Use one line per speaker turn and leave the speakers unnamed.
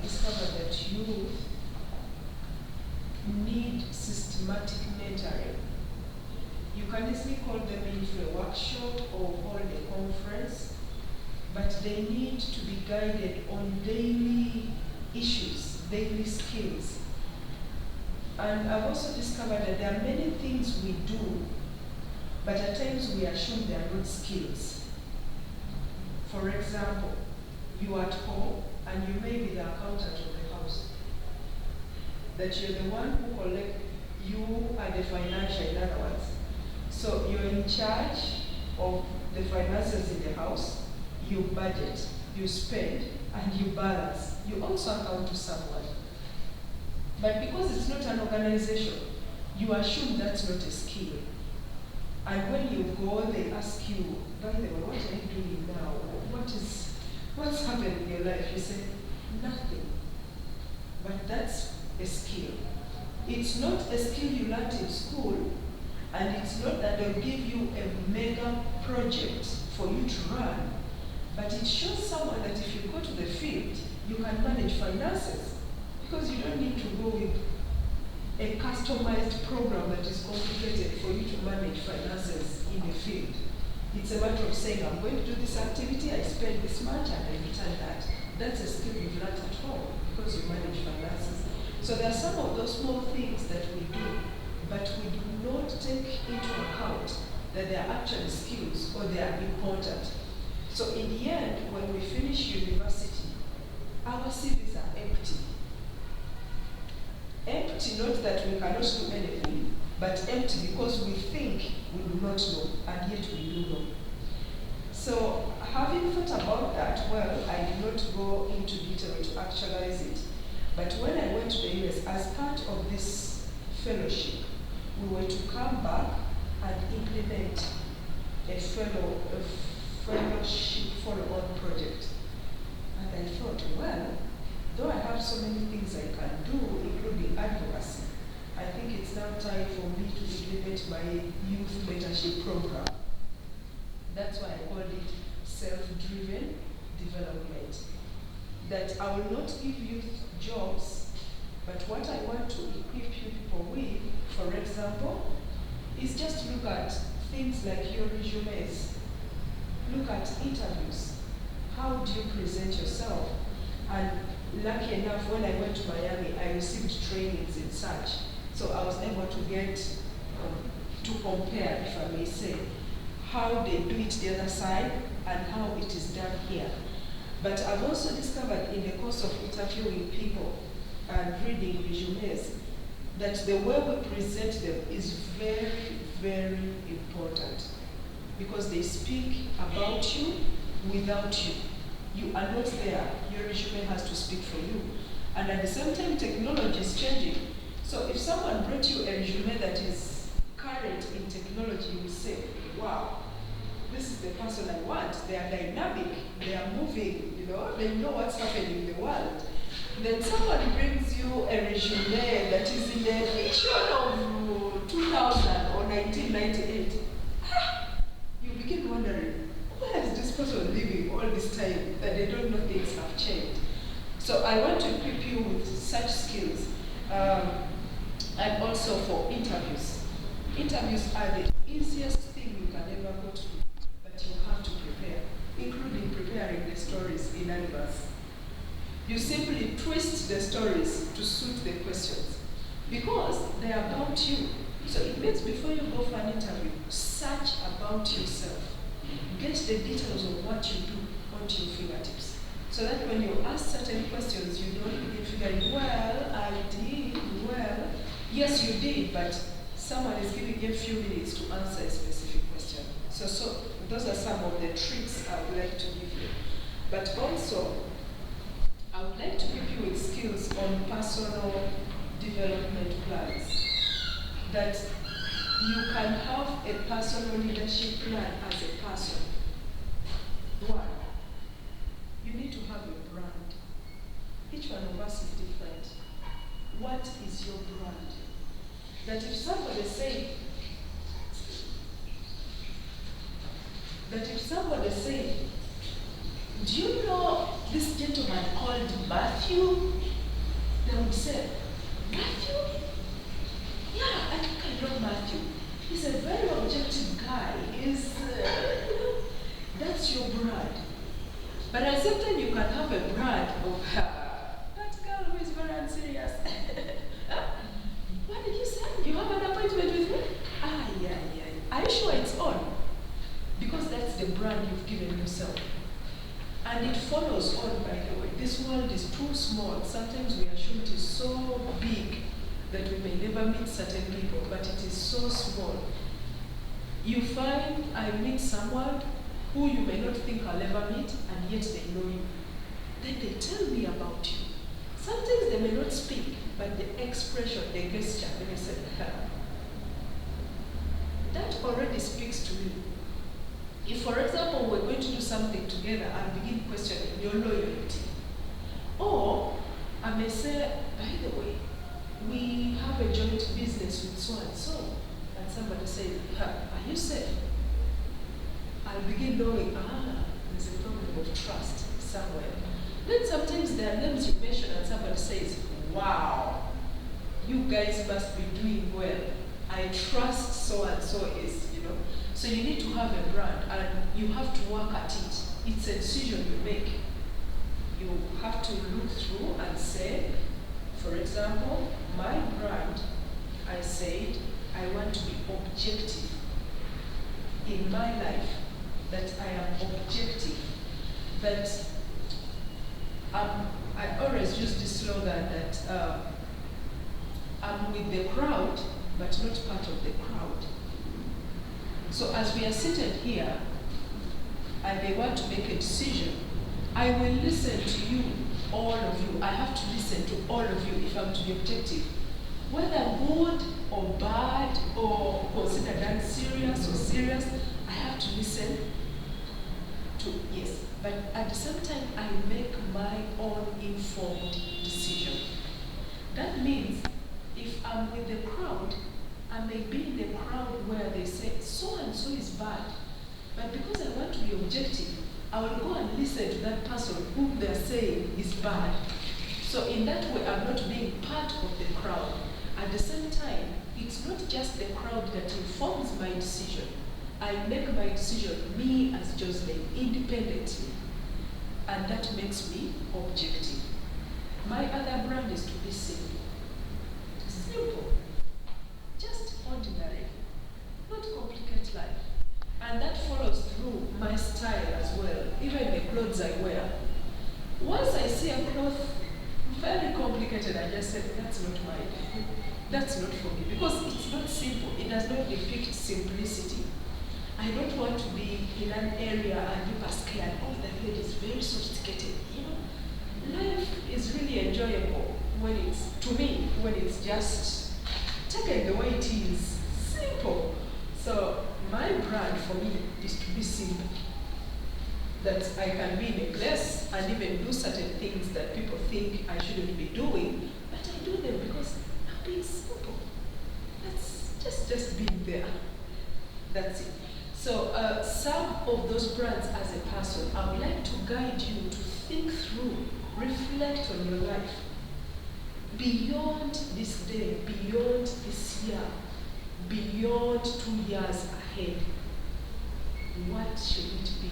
discovered that youth need systematic mentoring. You can easily call them into a workshop or hold a conference, but they need to be guided on daily issues, daily skills. And I've also discovered that there are many things we do, but at times we assume they are not skills. For example, you are at home and you may be the accountant of the house. That you're the one who collect, you are the financial, in other words. So you're in charge of the finances in the house, you budget, you spend, and you balance. You also account to someone. But because it's not an organization, you assume that's not a skill. And when you go, they ask you, by the way, what are you doing now? What's happened in your life? You say, nothing. But that's a skill. It's not a skill you learned in school, and it's not that they'll give you a mega project for you to run, but it shows someone that if you go to the field, you can manage finances, because you don't need to go with a customized program that is complicated for you to manage finances in the field. It's a matter of saying, I'm going to do this activity, I spend this much, and I return that. That's a skill you've learned at home, because you manage finances. So there are some of those small things that we do, but we do not take into account that they are actually skills or they are important. So in the end, when we finish university, our CVs are empty. Empty, not that we cannot do anything, but empty because we think we do not know, and yet we do know. So having thought about that, well, I did not go into detail to actualize it. But when I went to the US, as part of this fellowship, we were to come back and implement a fellowship follow-on project. And I thought, well, though I have so many things I can do, including advocacy, I think it's now time for me to implement my youth mentorship program. That's why I called it self-driven development. That I will not give youth jobs, but what I want to equip you people with, for example, is just look at things like your resumes. Look at interviews. How do you present yourself? And lucky enough, when I went to Miami, I received trainings in such. So I was able to get, to compare, if I may say, how they do it the other side and how it is done here. But I've also discovered in the course of interviewing people and reading resumes that the way we present them is very, very important, because they speak about you without you. You are not there. Your resume has to speak for you. And at the same time, technology is changing. So if someone brought you a resume that is current in technology, you will say, wow, this is the person I want. They are dynamic, they are moving, they know what's happening in the world. Then someone brings you a resume that is in the edition of 2000 or 1998. You begin wondering, where is this person living all this time that they don't know things have changed? So I want to equip you with such skills, and also for interviews. Interviews are the easiest thing you can ever go to, but you have to prepare, including preparing the stories in advance. You simply twist the stories to suit the questions, because they are about you. So it means before you go for an interview, search about yourself. Get the details of what you do onto your fingertips, so that when you ask certain questions, you don't begin figuring, well, I did, well, yes, you did, but someone is giving you a few minutes to answer a specific question. So those are some of the tricks I would like to give you. But also, I would like to give you with skills on personal development plans. That you can have a personal leadership plan as a person. One, you need to have a brand. Each one of us is different. What is your brand? That if somebody say, do you know this gentleman called Matthew, they would say, Matthew? Yeah, I think I know Matthew. He's a very objective guy. That's your brand. But at the same time, you can have a brand of that girl who is very unserious. What did you say? You have an appointment with me? Yeah. Are you sure it's on? Because that's the brand you've given yourself. And it follows on, by the way. This world is too small. Sometimes we assume it is so big that we may never meet certain people, but it is so small. You find I meet someone who you may not think I'll ever meet, and yet they know you. Then they tell me about you. Sometimes they may not speak, but the expression, the gesture, let me say, that already speaks to me. If, for example, we're going to do something together, I'll begin questioning your loyalty. Or I may say, by the way, we have a joint business with so and so, and somebody says, are you safe? I'll begin knowing, there's a problem of trust somewhere. Then sometimes there are names you mention and somebody says, wow, you guys must be doing well. I trust so and so is, So you need to have a brand and you have to work at it. It's a decision you make. You have to look through and say, for example, my brand, I said, I want to be objective in my life, that I am objective, that I always use this slogan that I'm with the crowd, but not part of the crowd. So as we are seated here, and they want to make a decision, I will listen to you, all of you. I have to listen to all of you if I'm to be objective. Whether good or bad or considered unserious or serious, I have to listen to, yes. But at the same time, I make my own informed decision. That means if I'm with the crowd, I may be in the crowd where they say, so and so is bad. But because I want to be objective, I will go and listen to that person whom they're saying is bad. So in that way, I'm not being part of the crowd. At the same time, it's not just the crowd that informs my decision. I make my decision, me as Jocelyn, independently. And that makes me objective. My other brand is to be simple. Simple. Just ordinary. Not complicate life. And that follows through my style as well, even the clothes I wear. Once I see a cloth very complicated, I just say, that's not mine. That's not for me. Because it's not simple. It does not depict simplicity. I don't want to be in an area and people are scared, oh, that lady is very sophisticated. Life is really enjoyable when it's, to me, when it's just taken the way it is. Simple. So my brand for me is to be simple. That I can be in a place and even do certain things that people think I shouldn't be doing, but I do them because I'm being simple. That's just being there. That's it. So some of those brands as a person, I would like to guide you to think through, reflect on your life. Beyond this day, beyond this year, beyond 2 years ahead, what should it be?